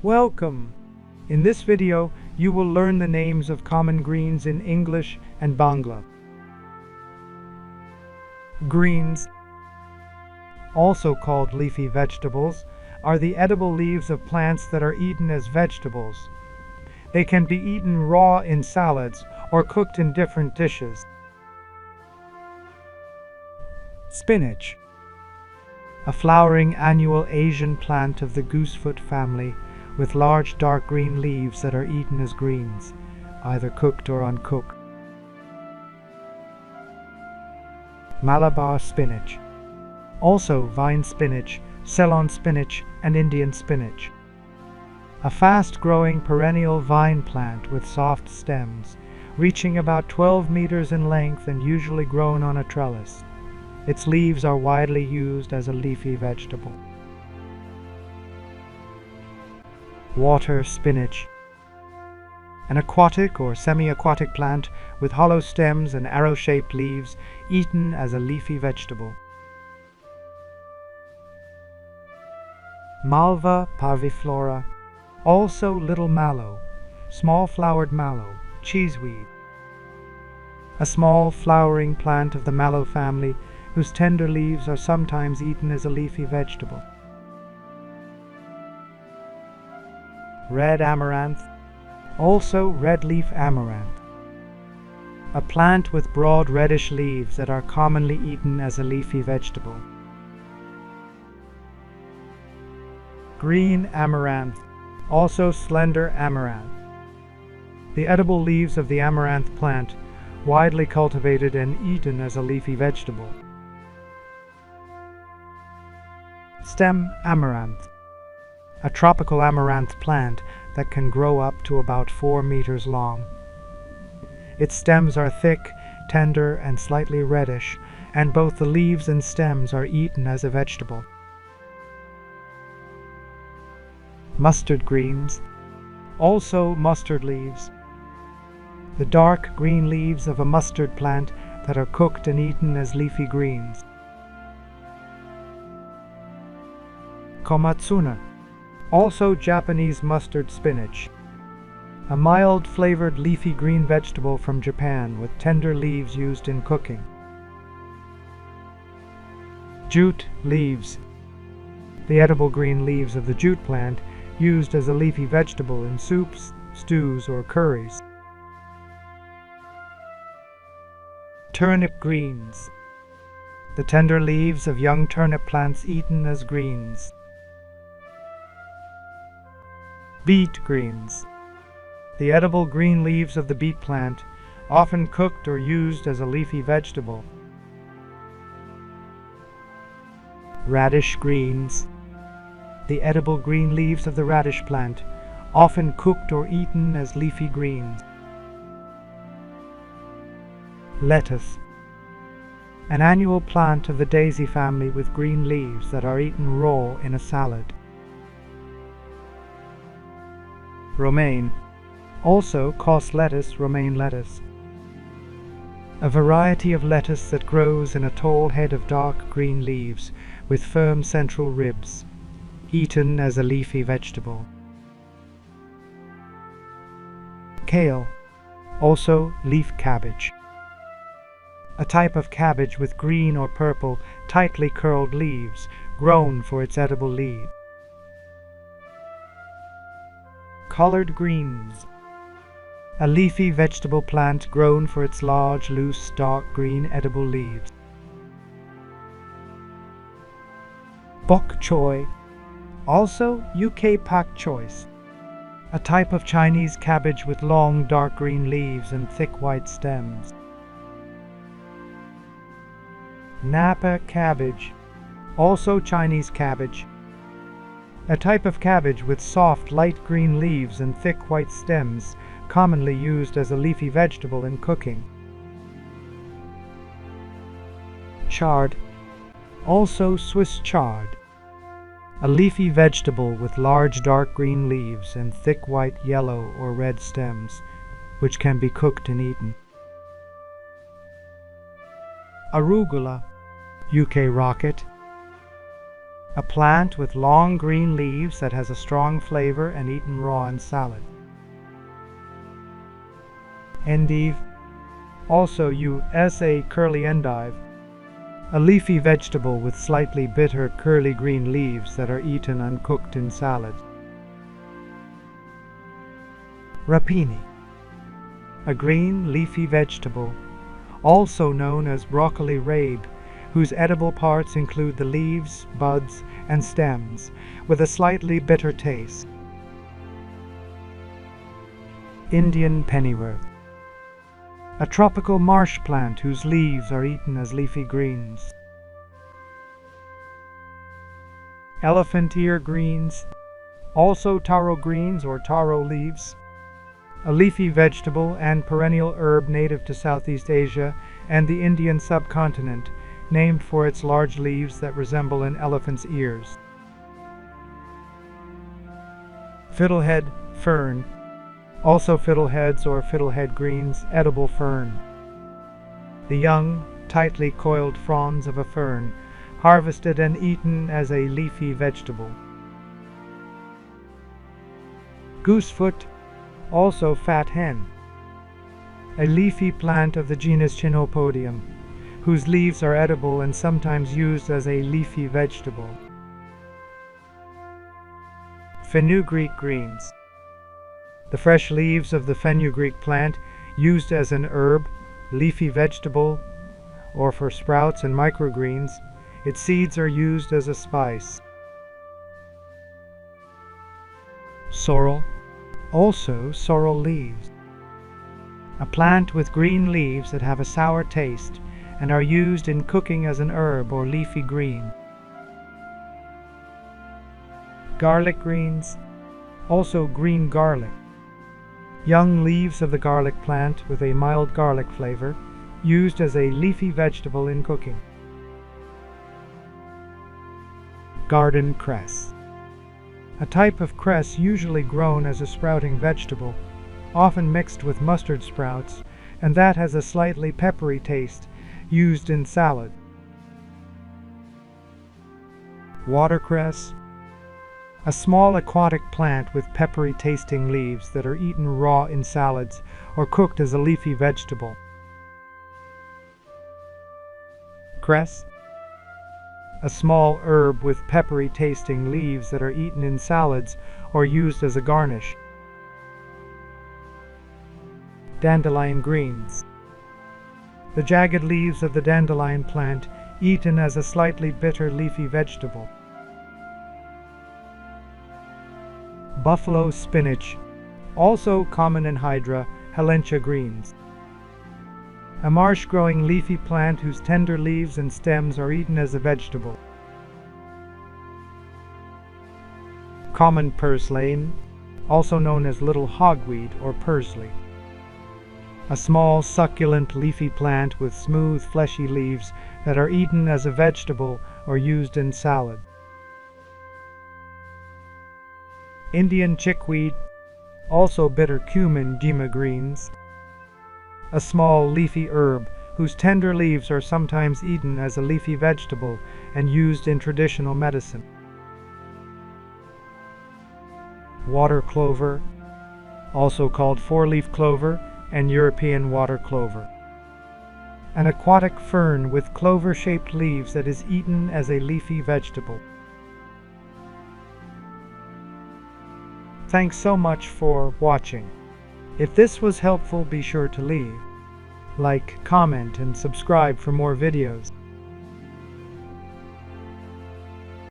Welcome! In this video, you will learn the names of common greens in English and Bangla. Greens, also called leafy vegetables, are the edible leaves of plants that are eaten as vegetables. They can be eaten raw in salads or cooked in different dishes. Spinach, a flowering annual Asian plant of the goosefoot family with large dark green leaves that are eaten as greens, either cooked or uncooked. Malabar spinach, also vine spinach, Ceylon spinach, and Indian spinach. A fast-growing perennial vine plant with soft stems, reaching about 12 meters in length and usually grown on a trellis. Its leaves are widely used as a leafy vegetable. Water spinach, an aquatic or semi-aquatic plant with hollow stems and arrow-shaped leaves, eaten as a leafy vegetable. Malva parviflora, also little mallow, small-flowered mallow, cheeseweed. A small flowering plant of the mallow family whose tender leaves are sometimes eaten as a leafy vegetable. Red amaranth, also red leaf amaranth. A plant with broad reddish leaves that are commonly eaten as a leafy vegetable. Green amaranth, also slender amaranth. The edible leaves of the amaranth plant, widely cultivated and eaten as a leafy vegetable. Stem amaranth, a tropical amaranth plant that can grow up to about 4 meters long. Its stems are thick, tender, and slightly reddish, and both the leaves and stems are eaten as a vegetable. Mustard greens, also mustard leaves. The dark green leaves of a mustard plant that are cooked and eaten as leafy greens. Komatsuna, also Japanese mustard spinach, a mild-flavored leafy green vegetable from Japan with tender leaves used in cooking. Jute leaves, the edible green leaves of the jute plant used as a leafy vegetable in soups, stews, or curries. Turnip greens, the tender leaves of young turnip plants eaten as greens. Beet greens, the edible green leaves of the beet plant, often cooked or used as a leafy vegetable. Radish greens, the edible green leaves of the radish plant, often cooked or eaten as leafy greens. Lettuce, an annual plant of the daisy family with green leaves that are eaten raw in a salad. Romaine, also cos lettuce, romaine lettuce. A variety of lettuce that grows in a tall head of dark green leaves with firm central ribs, eaten as a leafy vegetable. Kale, also leaf cabbage. A type of cabbage with green or purple, tightly curled leaves, grown for its edible leaf. Collard greens, a leafy vegetable plant grown for its large, loose, dark green edible leaves. Bok choy, also UK pak choice, a type of Chinese cabbage with long, dark green leaves and thick white stems. Napa cabbage, also Chinese cabbage, a type of cabbage with soft, light green leaves and thick white stems, commonly used as a leafy vegetable in cooking. Chard, also Swiss chard, a leafy vegetable with large dark green leaves and thick white, yellow, or red stems, which can be cooked and eaten. Arugula, UK rocket, a plant with long green leaves that has a strong flavor and eaten raw in salad. Endive, also USA curly endive, a leafy vegetable with slightly bitter curly green leaves that are eaten uncooked in salads. Rapini, a green leafy vegetable, also known as broccoli rabe, whose edible parts include the leaves, buds, and stems, with a slightly bitter taste. Indian pennyworth, a tropical marsh plant whose leaves are eaten as leafy greens. Elephant ear greens, also taro greens or taro leaves, a leafy vegetable and perennial herb native to Southeast Asia and the Indian subcontinent, named for its large leaves that resemble an elephant's ears. Fiddlehead fern, also fiddleheads or fiddlehead greens, edible fern. The young, tightly coiled fronds of a fern, harvested and eaten as a leafy vegetable. Goosefoot, also fat hen, a leafy plant of the genus Chenopodium, whose leaves are edible and sometimes used as a leafy vegetable. Fenugreek greens, the fresh leaves of the fenugreek plant used as an herb, leafy vegetable, or for sprouts and microgreens. Its seeds are used as a spice. Sorrel, also sorrel leaves, a plant with green leaves that have a sour taste and are used in cooking as an herb or leafy green. Garlic greens, also green garlic, young leaves of the garlic plant with a mild garlic flavor, used as a leafy vegetable in cooking. Garden cress, a type of cress usually grown as a sprouting vegetable, often mixed with mustard sprouts, and that has a slightly peppery taste, used in salad. Watercress, a small aquatic plant with peppery tasting leaves that are eaten raw in salads or cooked as a leafy vegetable. Cress, a small herb with peppery tasting leaves that are eaten in salads or used as a garnish. Dandelion greens, the jagged leaves of the dandelion plant eaten as a slightly bitter leafy vegetable. Buffalo spinach, also common in Hydra, Helentia greens, a marsh-growing leafy plant whose tender leaves and stems are eaten as a vegetable. Common purslane, also known as little hogweed or pursley, a small succulent leafy plant with smooth fleshy leaves that are eaten as a vegetable or used in salad. Indian chickweed, also bitter cumin jima greens, a small leafy herb whose tender leaves are sometimes eaten as a leafy vegetable and used in traditional medicine. Water clover, also called four-leaf clover and European water clover, an aquatic fern with clover-shaped leaves that is eaten as a leafy vegetable. Thanks so much for watching. If this was helpful, be sure to like, comment, and subscribe for more videos.